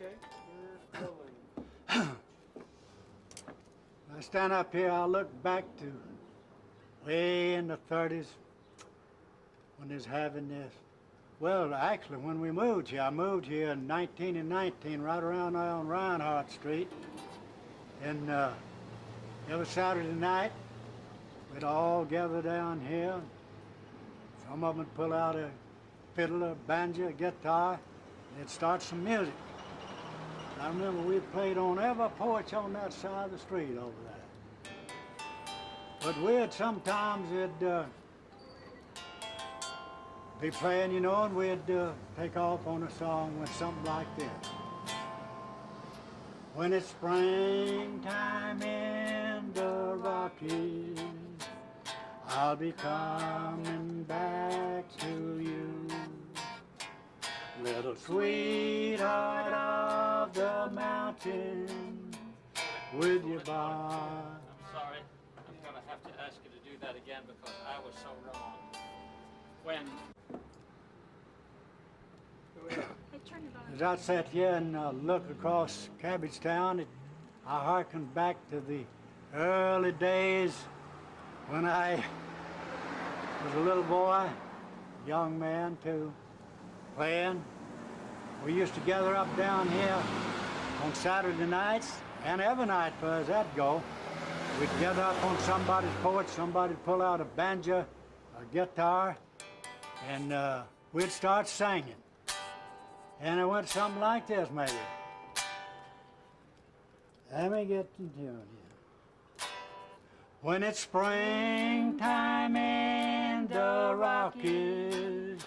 Okay, we're rolling. I stand up here, I look back to way in the 30s when there's having this. Well, actually, when we moved here, I moved here in 1919, right around there on Reinhardt Street. And every Saturday night, we'd all gather down here. Some of them would pull out a fiddle, a banjo, a guitar, and they'd start some music. I remember we played on every porch on that side of the street over there. But we'd sometimes be playing, you know, and we'd take off on a song with something like this. When it's springtime in the Rockies, I'll be coming back to you. Little sweetheart of the mountain, with your bar. I'm sorry, I'm gonna have to ask you to do that again because I was so wrong. When as I sat here and look across Cabbagetown, I hearkened back to the early days when I was a little boy, young man too, playing. We used to gather up down here on Saturday nights, and every night for us that'd go. We'd gather up on somebody's porch, somebody'd pull out a banjo, a guitar, and we'd start singing. And it went something like this, maybe. Let me get the tune here. When it's springtime in the Rockies,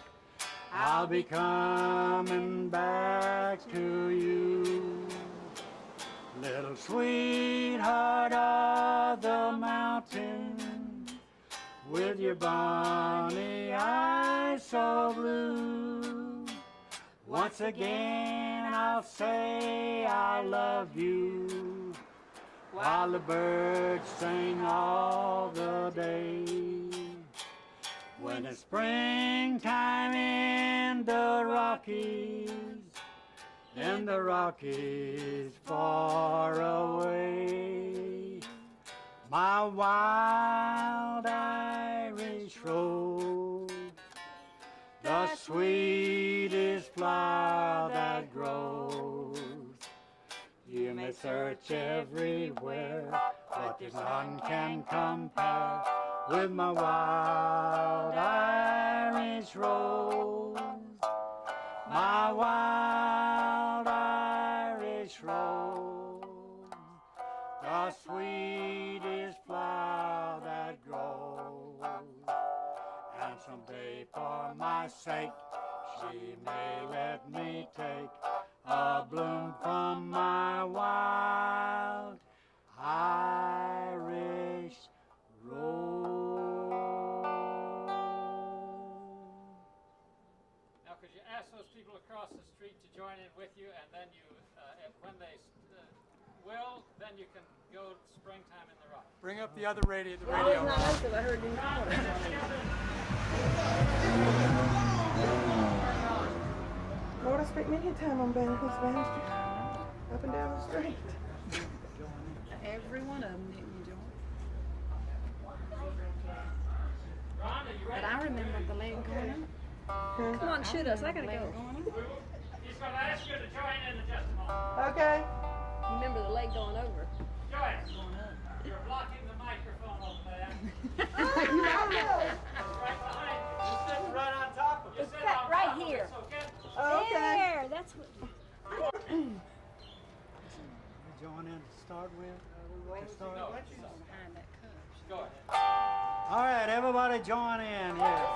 I'll be coming back to you. Little sweetheart of the mountain, with your bonny eyes so blue. Once again I'll say I love you, while the birds sing all the day. When it's springtime in the Rockies, in the Rockies far away, my wild Irish rose, the sweetest flower that grows. You may search everywhere, but there's none can compare with my wild Irish rose, my wild Irish rose, the sweetest flower that grows. And someday for my sake, she may let me take a bloom from my wild Irish rose. now, could you ask those people across the street to join in with you, and then you, when they will, then you can go springtime in the Rock. Bring up the other radio. The radio. Not open. I heard you. Lord, I spent many a time on Banquet's Banister, up and down the street. Every one of them didn't you join? Ron, are you But ready? I remember the leg going on. Come on, shoot us. I gotta Leg go. going on. He's going to ask you to join in just a moment. Okay. Remember the leg going over. Joyce, Going up. you're blocking the microphone over there. You don't know. Right behind you. You're sitting right on top of it. You're sitting that on right top of here. it, okay? Okay. There. That's what. You join in to start with? To start? No, Behind that cup. go ahead. All right, everybody join in here.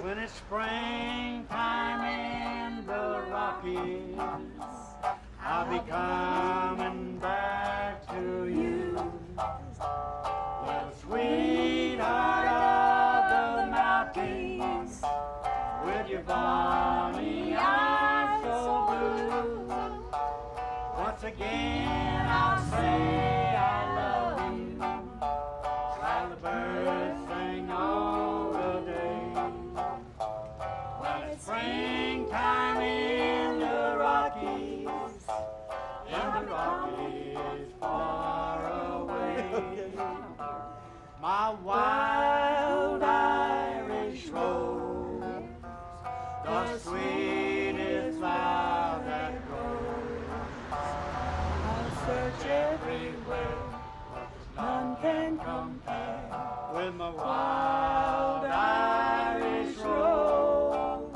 When it's springtime in the Rockies, I'll be coming back to you. Little sweetheart of the mountains, with your bonny eyes so blue. Once again I'll say I love you, while the birds sing all the day. When it's springtime in the Rockies, my wild Irish rose, the sweetest flower that grows. I'll search everywhere, but none can compare With my wild Irish rose,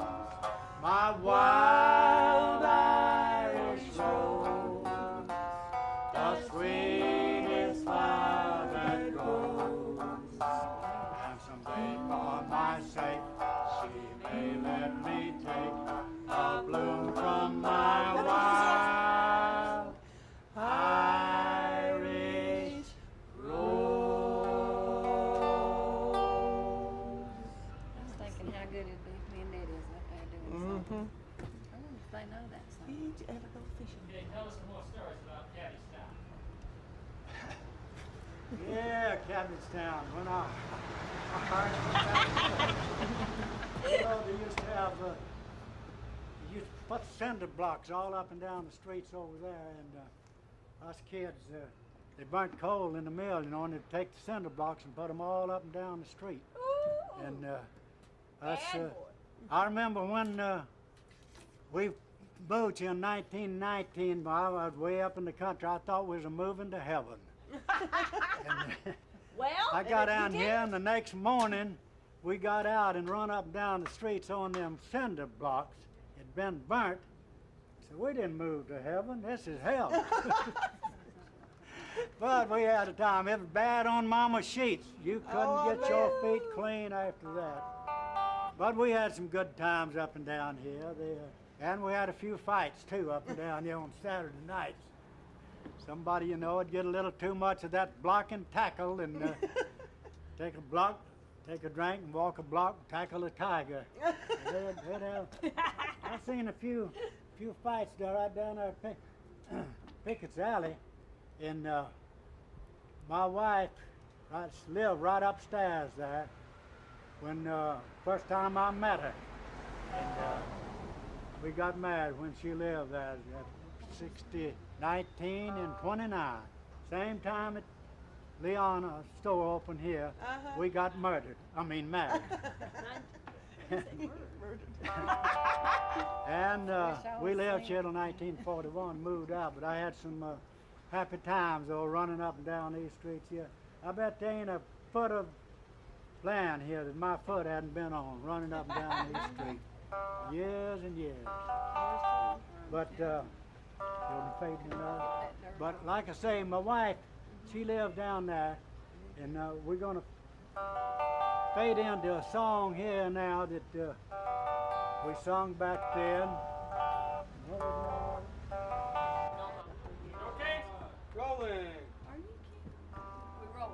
my wild Irish rose, the sweetest flower that grows. And someday for my sake, she may let me take a bloom from my wild Irish rose. I was thinking how good it'd be if me and Nettie was up there doing something. I wonder if they know that song. Did you ever go fishing? Okay, tell us some more stories about Cabbagetown. Yeah, Cabbagetown. When I first went back, you know, they used to have, they used to put cinder blocks all up and down the streets over there, and us kids, they burnt coal in the mill, you know, and they'd take the cinder blocks and put them all up and down the street. And us, I remember when we moved here in 1919, I was way up in the country. I thought we was moving to heaven. And, Well, I got down here, and the next morning, we got out and run up and down the streets on them cinder blocks. It'd been burnt. So we didn't move to heaven. This is hell. But we had a time. It was bad on Mama's sheets. You couldn't get your feet clean after that. But we had some good times up and down here. And we had a few fights, too, up and down here on Saturday nights. Somebody, you know, would get a little too much of that block and tackle and take a block, take a drink, and walk a block, tackle a tiger. I've seen a few fights there right down there at Pickett's Alley. And my wife lived right upstairs there when first time I met her. And we got married when she lived there at 19 and 29. Same time at Leon's store open here, we got married. And we lived here till 1941, moved out, but I had some happy times though running up and down these streets here. I bet there ain't a foot of land here that my foot hadn't been on, running up and down these streets. Years and years. But but like I say, my wife, she lived down there, and we're gonna fade into a song here now that we sung back then. Okay? Rolling. Are you kidding? We roll.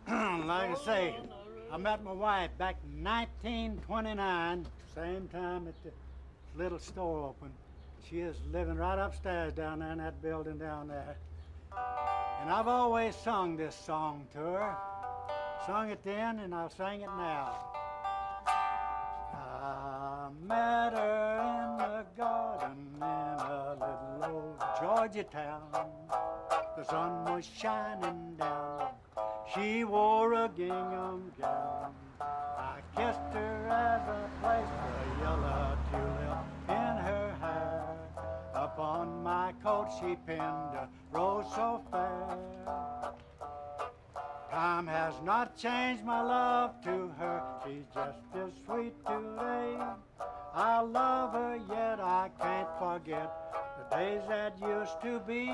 Anytime. Like I say, I met my wife back in 1929, same time at the little store opened. She is living right upstairs down there in that building down there. And I've always sung this song to her. Sung it then, and I'll sing it now. I met her in the garden in a little old Georgia town. The sun was shining down. She wore a gingham gown. I kissed her as I placed a yellow tulip in her hair. Upon my coat she pinned a rose so fair. Time has not changed my love to her. She's just as sweet today. I love her, yet I can't forget the days that used to be.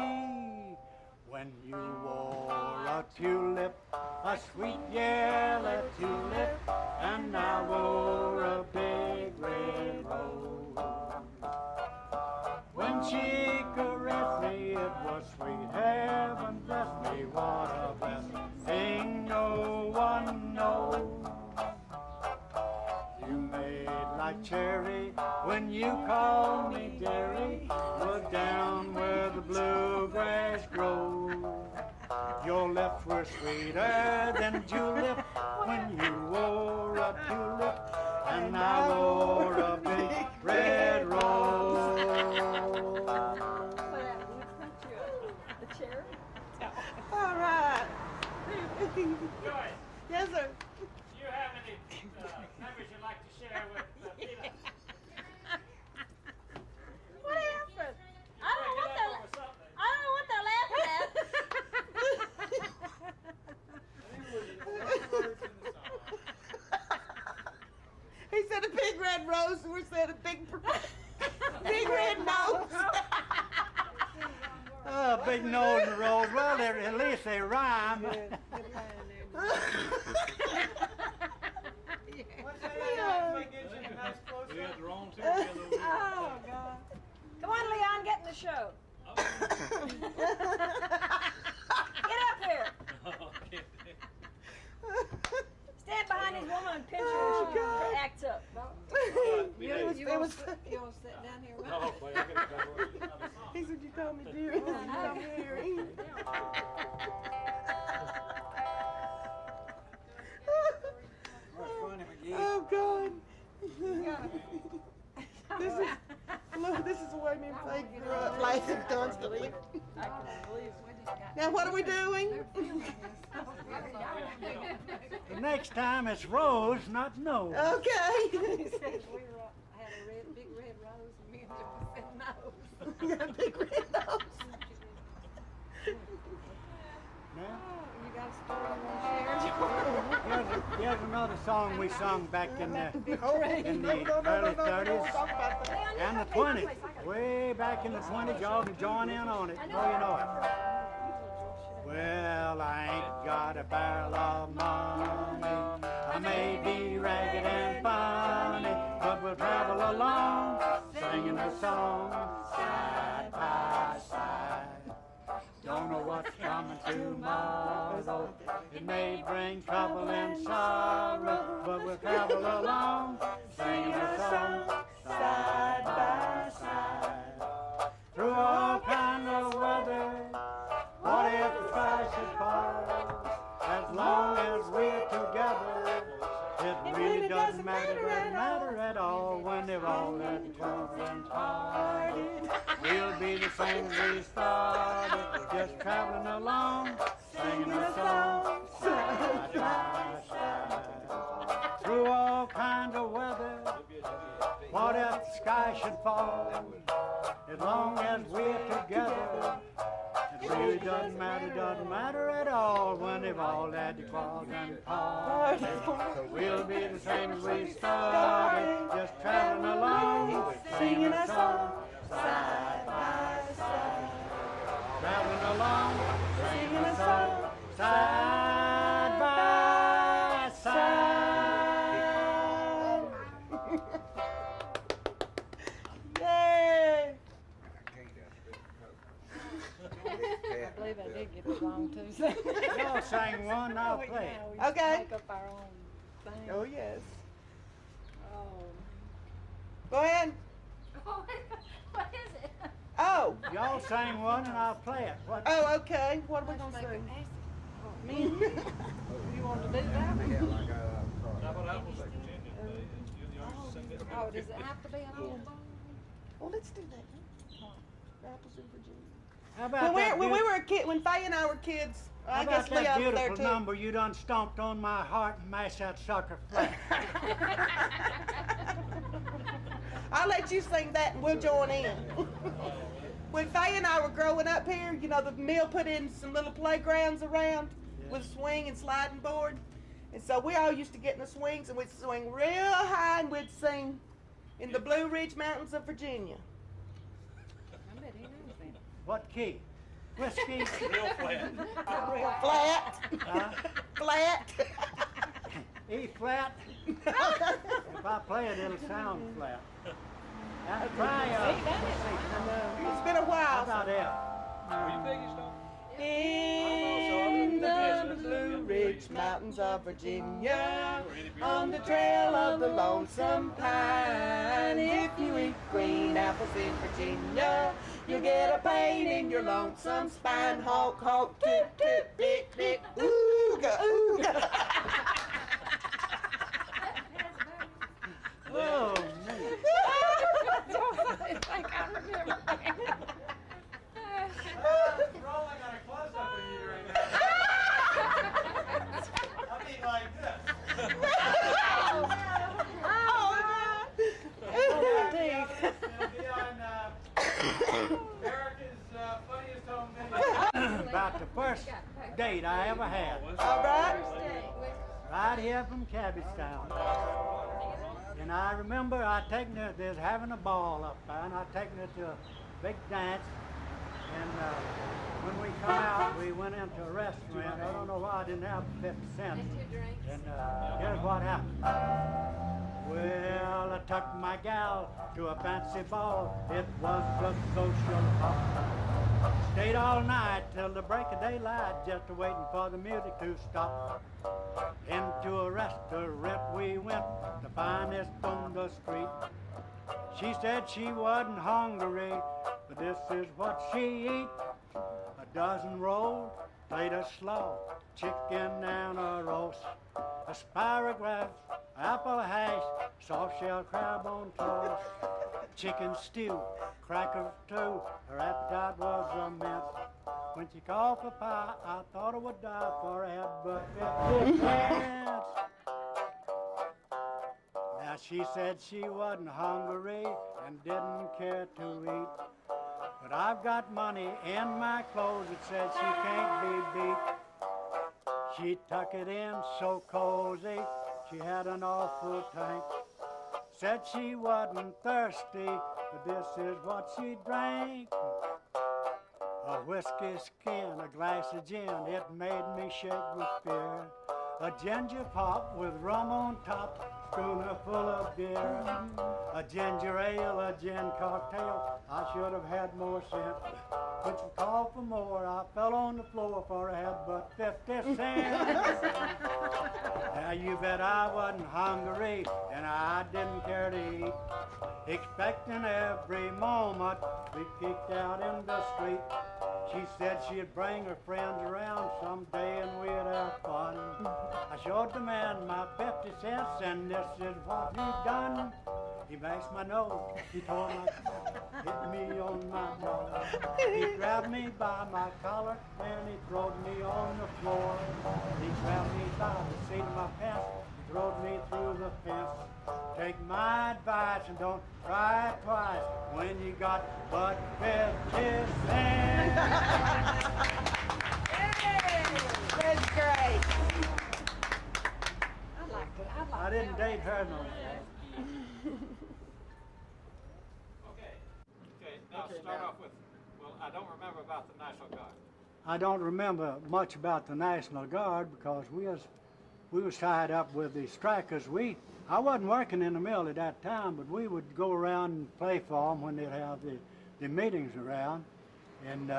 When you wore a tulip, a sweet yellow tulip, and I wore a big red rose. When she caressed me, it was sweet heaven bless me, what a blessing no one knows. You made like cherry when you called me dearie, was down where the bluegrass grows. Your lips were sweeter than julep when you wore a tulip, and I wore a big red rose. The cherry? Joyce, Yes, sir. do you have any memories you'd like to share with Peter? What happened? I don't know what Break it they're, up over something. I don't know what they're laughing at. He said a big red rose, and we said a big red nose. Oh, big nose and rose. Well, at least they rhyme. Oh, God. Come on, Leon, get in the show. Get up here. Stand behind his woman and pinch her when she acts up. It was, You want to sit down here with me? he said, you call me dear. You call me Harry. Oh, God. This is the way me and Faith grew up laughing constantly. Now, what are we doing? The next time it's rose, not nose. Okay. He says I had a big red rose and me and Joyce said nose. You got a big red nose. Now, You got a story you want to share, Joyce? here's another song we sung back in the All right. in the early 30s and the 20s. Way back in the 20s, y'all can join in on it. Oh, you know it. Well, I ain't got a barrel of money. I may be ragged and funny, but we'll travel along, singing a song, side by side. Don't know what's coming tomorrow. It may bring trouble and sorrow, but we'll travel along, singing a song, side by side. Through all kind of weather, what if the sky should fall? As long as we're together, it really doesn't matter at all when they're all at the club and party. We'll be the same as we started, just traveling along, singing a song, side by side. Through all kinds of weather, what if the sky should fall? As long as we're together, it really doesn't matter at all when they've all had to cross and party. We'll be the same as we started, just traveling along, singing a song, side by side. Traveling along, singing a song, side by side. Yay! I believe I did get it wrong too. So. Y'all sang one, I'll play it. We Okay. Make up our own thing. Oh, yes. Oh. Go ahead. What is it? Oh. Y'all sang one and I'll play it. What? Oh, okay. What are we going to sing? Me? You want to do that? Oh, does it have to be an old song? Well, let's do that. Apples in Virginia. How about When we were a kid, when Faye and I were kids, How I about guess that Leon was there beautiful too. number you done stomped on my heart and mashed that sucker flat? I'll let you sing that and we'll join in. When Faye and I were growing up here, you know, the mill put in some little playgrounds around with a swing and sliding board. And so we all used to get in the swings and we'd swing real high and we'd sing in the Blue Ridge Mountains of Virginia. I bet he knows that. What key? Whiskey? Real flat. Real flat. Huh? Flat. E flat? If I play it, it'll sound flat. Now try It's been a How while. about F? In the Blue Ridge Mountains of Virginia, on the trail of the lonesome pine, if you eat green apples in Virginia, you'll get a pain in your lonesome spine. Honk, honk, toot, toot, blick, blick, ooga, ooga. Oh, man. I think I remember. Rolling on a close-up of you right now. date I ever had. All right. Right here from Cabbagetown. And I remember I taken her, they was having a ball up there, and I taken her to a big dance. And when we come out, we went into a restaurant. I don't know why I didn't have 50 cents. And here's what happened. Well, I took my gal to a fancy ball. It was a social hall. Stayed all night till the break of daylight, just waiting for the music to stop. Into a restaurant we went, the finest on the street. She said she wasn't hungry, but this is what she eat. A dozen rolls, plate of slaw, chicken and a roast, asparagus, apple hash, soft shell crab on toast, chicken stew, crackers too. Her appetite was immense. When she called for pie, I thought I would die for a head but 50 cents. Now she said she wasn't hungry and didn't care to eat. But I've got money in my clothes that said she can't be beat. She tuck it in so cozy, she had an awful tank. Said she wasn't thirsty, but this is what she drank. A whiskey skin, a glass of gin, it made me shake with fear. A ginger pop with rum on top, schooner full of beer. A ginger ale, a gin cocktail, I should have had more sense. When she called for more, I fell on the floor for a head but 50 cents. Now you bet I wasn't hungry and I didn't care to eat. Expecting every moment we kicked out in the street. She said she'd bring her friends around someday and we'd have fun. I showed the man my 50 cents and this is what he done. He mashed my nose, he tore my collar, hit me on my nose. He grabbed me by my collar and he throwed me on the floor. He grabbed me by the seat of my pants, he throwed me through the fence. Take my advice and don't try it twice when you got but 50 cents. That's great. I didn't date her no more. Okay, now start off with, well, I don't remember about the National Guard. I don't remember much about the National Guard because we was tied up with the strikers. I wasn't working in the mill at that time, but we would go around and play for them when they'd have the meetings around. And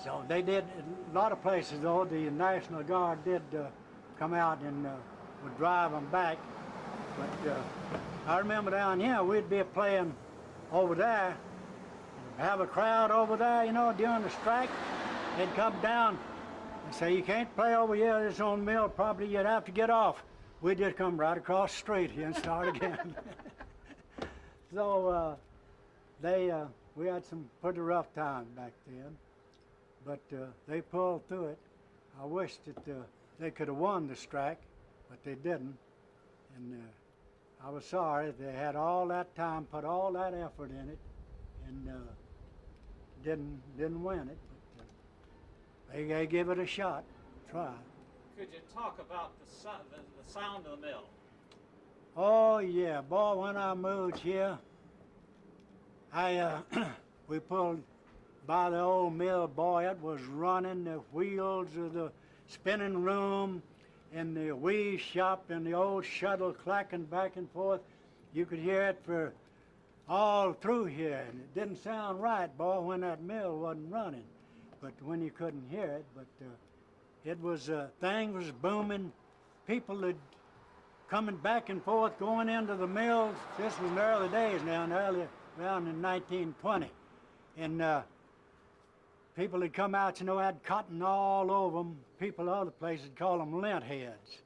so they did, a lot of places though, the National Guard did come out and would drive them back. But I remember down here, we'd be playing over there, have a crowd over there, you know, during the strike. They'd come down and say, you can't play over here, this on mill property, you'd have to get off. We'd just come right across the street here and start again. So we had some pretty rough times back then, but they pulled through it. I wish that they could have won the strike, but they didn't. And I was sorry they had all that time, put all that effort in it, and didn't win it. But they gave it a shot, try. Could you talk about the sound of the mill? Oh yeah, boy, when I moved here, we pulled by the old mill, boy, it was running, the wheels of the spinning room and the wheel shop and the old shuttle clacking back and forth. You could hear it for all through here, and it didn't sound right, boy, when that mill wasn't running, but when you couldn't hear it. But it was, things was booming. People had coming back and forth, going into the mills. This was in the early days now, around in 1920. And people had come out, you know, had cotton all over them. People other places call them lint heads,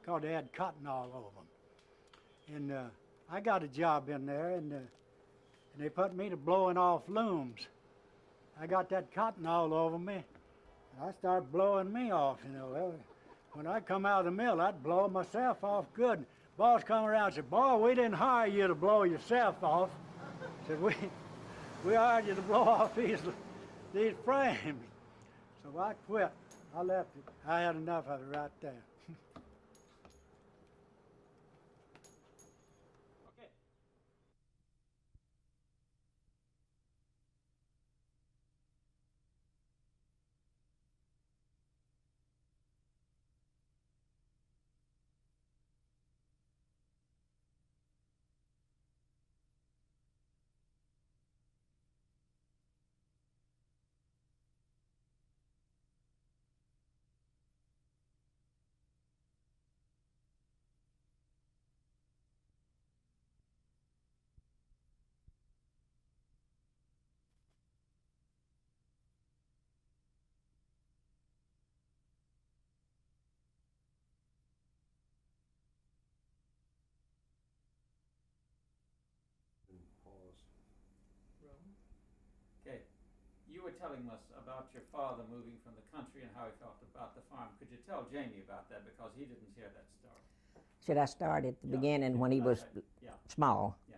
because they had cotton all over them. And I got a job in there, and they put me to blowing off looms. I got that cotton all over me. I started blowing me off, you know. Well, when I come out of the mill, I'd blow myself off good. Boss come around and said, boy, we didn't hire you to blow yourself off. Said, we hired you to blow off these frames. So I quit. I left it. I had enough of it right there. Okay. Okay. You were telling us about your father moving from the country and how he felt about the farm. Could you tell Jamie about that, because he didn't hear that story? Should I start at the Yeah, beginning yeah, when he was yeah. small? Yeah.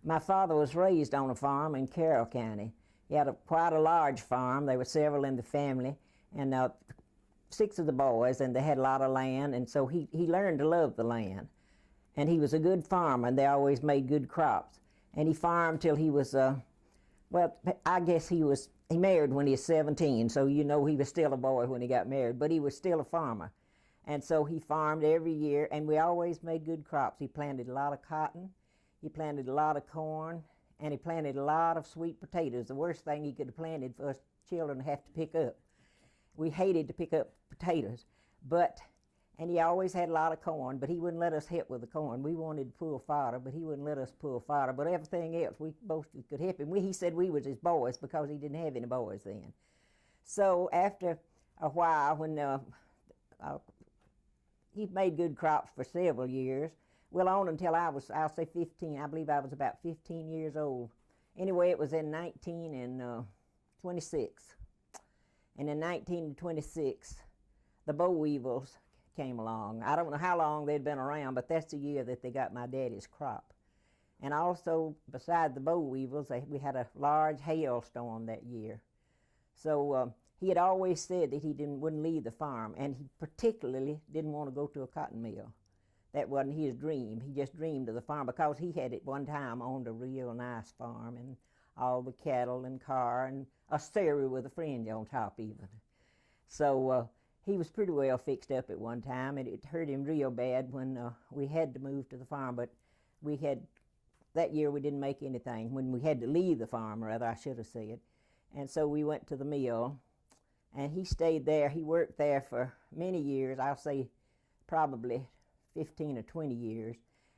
My father was raised on a farm in Carroll County. He had quite a large farm. There were several in the family, and 6 of the boys, and they had a lot of land, and so he learned to love the land. And he was a good farmer, and they always made good crops. And he farmed till he was, well, I guess he married when he was 17, so you know he was still a boy when he got married, but he was still a farmer. And so he farmed every year, and we always made good crops. He planted a lot of cotton, he planted a lot of corn, and he planted a lot of sweet potatoes. The worst thing he could have planted for us children to have to pick up. We hated to pick up potatoes, and he always had a lot of corn, but he wouldn't let us help with the corn. We wanted to pull fodder, but he wouldn't let us pull fodder. But everything else, we both could help him. He said we was his boys because he didn't have any boys then. So after a while, when he made good crops for several years, well, on until I'll say 15. I believe I was about 15 years old. Anyway, it was in 1926. And in 1926, the boll weevils came along. I don't know how long they'd been around, but that's the year that they got my daddy's crop. And also, beside the boll weevils, we had a large hailstorm that year. So he had always said that he wouldn't leave the farm, and he particularly didn't want to go to a cotton mill. That wasn't his dream. He just dreamed of the farm because he had at one time owned a real nice farm, and all the cattle and car and a surrey with a fringe on top even. So he was pretty well fixed up at one time, and it hurt him real bad when we had to move to the farm. But that year we didn't make anything. When we had to leave the farm, rather, I should have said. And so we went to the mill, and he stayed there. He worked there for many years, I'll say probably 15 or 20 years.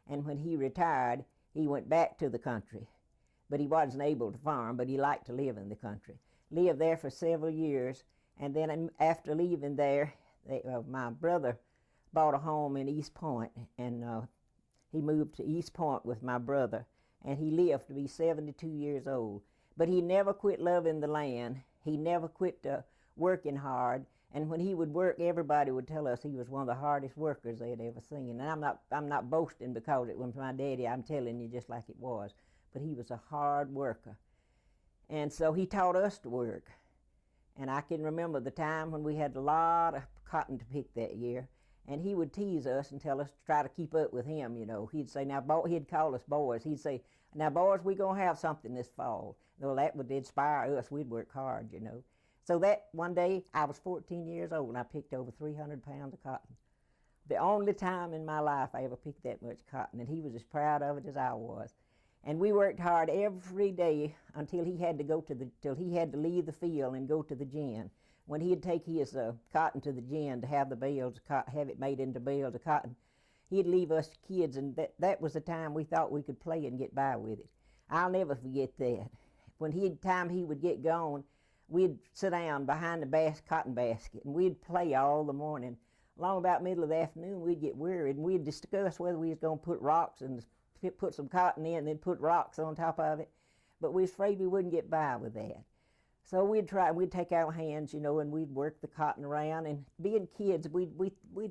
And when he retired, he went back to the country. But he wasn't able to farm, but he liked to live in the country. Lived there for several years, and then after leaving there, my brother bought a home in East Point, and he moved to East Point with my brother, and he lived to be 72 years old. But he never quit loving the land. He never quit working hard, and when he would work, everybody would tell us he was one of the hardest workers they had ever seen. And I'm not boasting because it was my daddy. I'm telling you just like it was. But he was a hard worker. And so he taught us to work. And I can remember the time when we had a lot of cotton to pick that year, and he would tease us and tell us to try to keep up with him, you know. He'd say, he'd call us boys. He'd say, now, boys, we're going to have something this fall. Well, that would inspire us. We'd work hard, you know. So that one day, I was 14 years old, and I picked over 300 pounds of cotton. The only time in my life I ever picked that much cotton, and he was as proud of it as I was. And we worked hard every day until he had to leave the field and go to the gin. When he'd take his cotton to the gin to have have it made into bales of cotton, he'd leave us kids, and that was the time we thought we could play and get by with it. I'll never forget that. When he would get gone, we'd sit down behind the cotton basket, and we'd play all the morning. Along about middle of the afternoon, we'd get wearied, and we'd discuss whether we was going to put rocks and put some cotton in and then put rocks on top of it. But we was afraid we wouldn't get by with that. So we'd take our hands, you know, and we'd work the cotton around. And being kids, we'd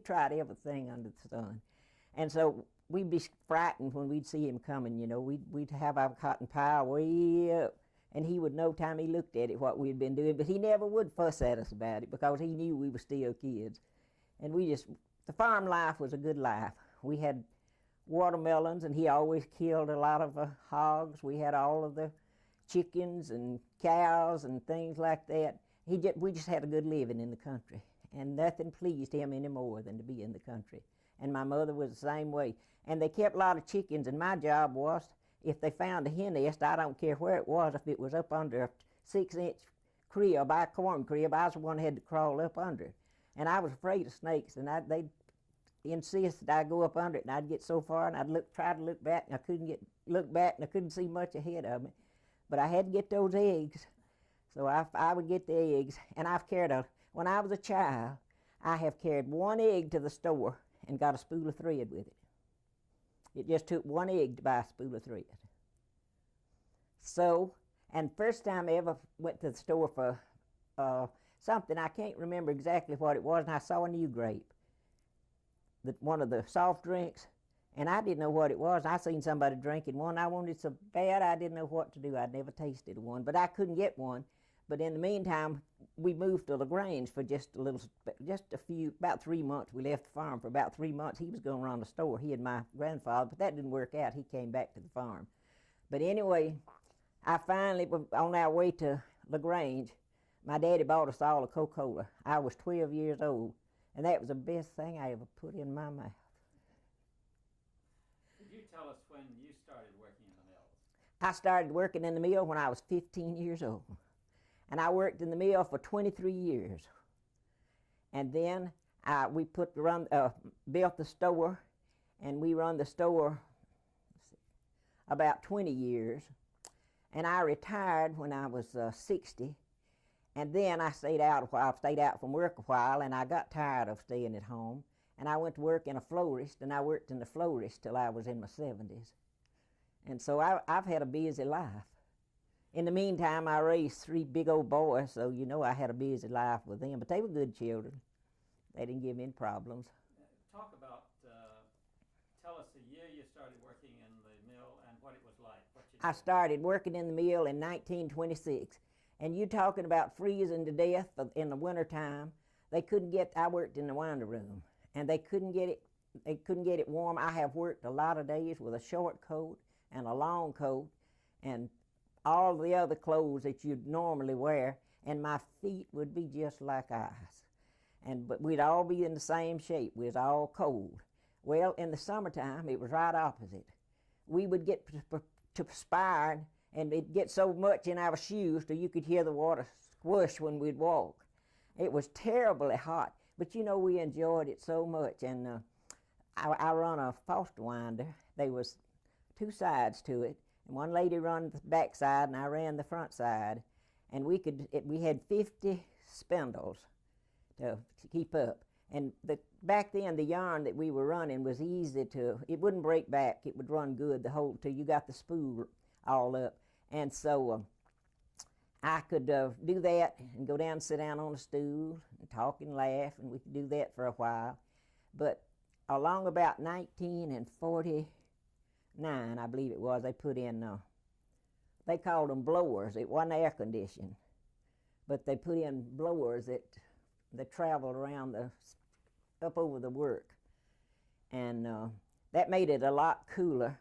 tried everything under the sun. And so we'd be frightened when we'd see him coming, you know. We'd have our cotton pile way up, and he would know time he looked at it what we'd been doing, but he never would fuss at us about it because he knew we were still kids. And the farm life was a good life. We had watermelons, and he always killed a lot of hogs. We had all of the chickens and cows and things like that. We just had a good living in the country, and nothing pleased him any more than to be in the country. And my mother was the same way. And they kept a lot of chickens, and my job was, if they found a hen nest, I don't care where it was, if it was up under a 6-inch crib, a corn crib, I was the one that had to crawl up under it. And I was afraid of snakes, and they'd insist that I go up under it, and I'd get so far, and I'd try to look back, and I couldn't look back, and I couldn't see much ahead of me. But I had to get those eggs, so I would get the eggs. And when I was a child, I have carried one egg to the store and got a spool of thread with it. It just took one egg to buy a spool of thread. So, and first time I ever went to the store for something, I can't remember exactly what it was, and I saw a new grape, one of the soft drinks, and I didn't know what it was. I seen somebody drinking one. I wanted so bad I didn't know what to do. I'd never tasted one, but I couldn't get one. But in the meantime, we moved to LaGrange for about 3 months. We left the farm for about 3 months. He was going around the store, he and my grandfather, but that didn't work out. He came back to the farm. But anyway, I finally, on our way to LaGrange, my daddy bought us all a Coca-Cola. I was 12 years old, and that was the best thing I ever put in my mouth. Could you tell us when you started working in the mills? I started working in the mill when I was 15 years old. And I worked in the mill for 23 years. And then we built the store, and we run the store about 20 years. And I retired when I was 60. And then I stayed out from work a while, and I got tired of staying at home. And I went to work in a florist, and I worked in the florist till I was in my 70s. And so I've had a busy life. In the meantime, I raised 3 big old boys, so you know I had a busy life with them. But they were good children. They didn't give me any problems. Tell us the year you started working in the mill and what it was like. I started working in the mill in 1926. And you talking about freezing to death in the wintertime. I worked in the winder room, and they couldn't get it warm. I have worked a lot of days with a short coat and a long coat and all the other clothes that you'd normally wear, and my feet would be just like ice. But we'd all be in the same shape. We was all cold. Well, in the summertime, it was right opposite. We would get to perspiring, and it'd get so much in our shoes that you could hear the water squish when we'd walk. It was terribly hot, but you know, we enjoyed it so much. And I run a foster winder. There was 2 sides to it. And one lady ran the back side, and I ran the front side. And we had 50 spindles to keep up. And back then, the yarn that we were running was it wouldn't break back. It would run good till you got the spool all up. And so I could do that and go down and sit down on a stool and talk and laugh, and we could do that for a while. But along about 1949, I believe it was, they put in, they called them blowers. It wasn't air conditioned, but they put in blowers that traveled around up over the work. And that made it a lot cooler,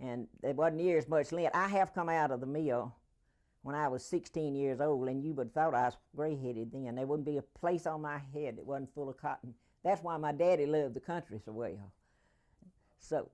and there wasn't near as much lint. I have come out of the mill when I was 16 years old, and you would have thought I was gray-headed then. There wouldn't be a place on my head that wasn't full of cotton. That's why my daddy loved the country so well. So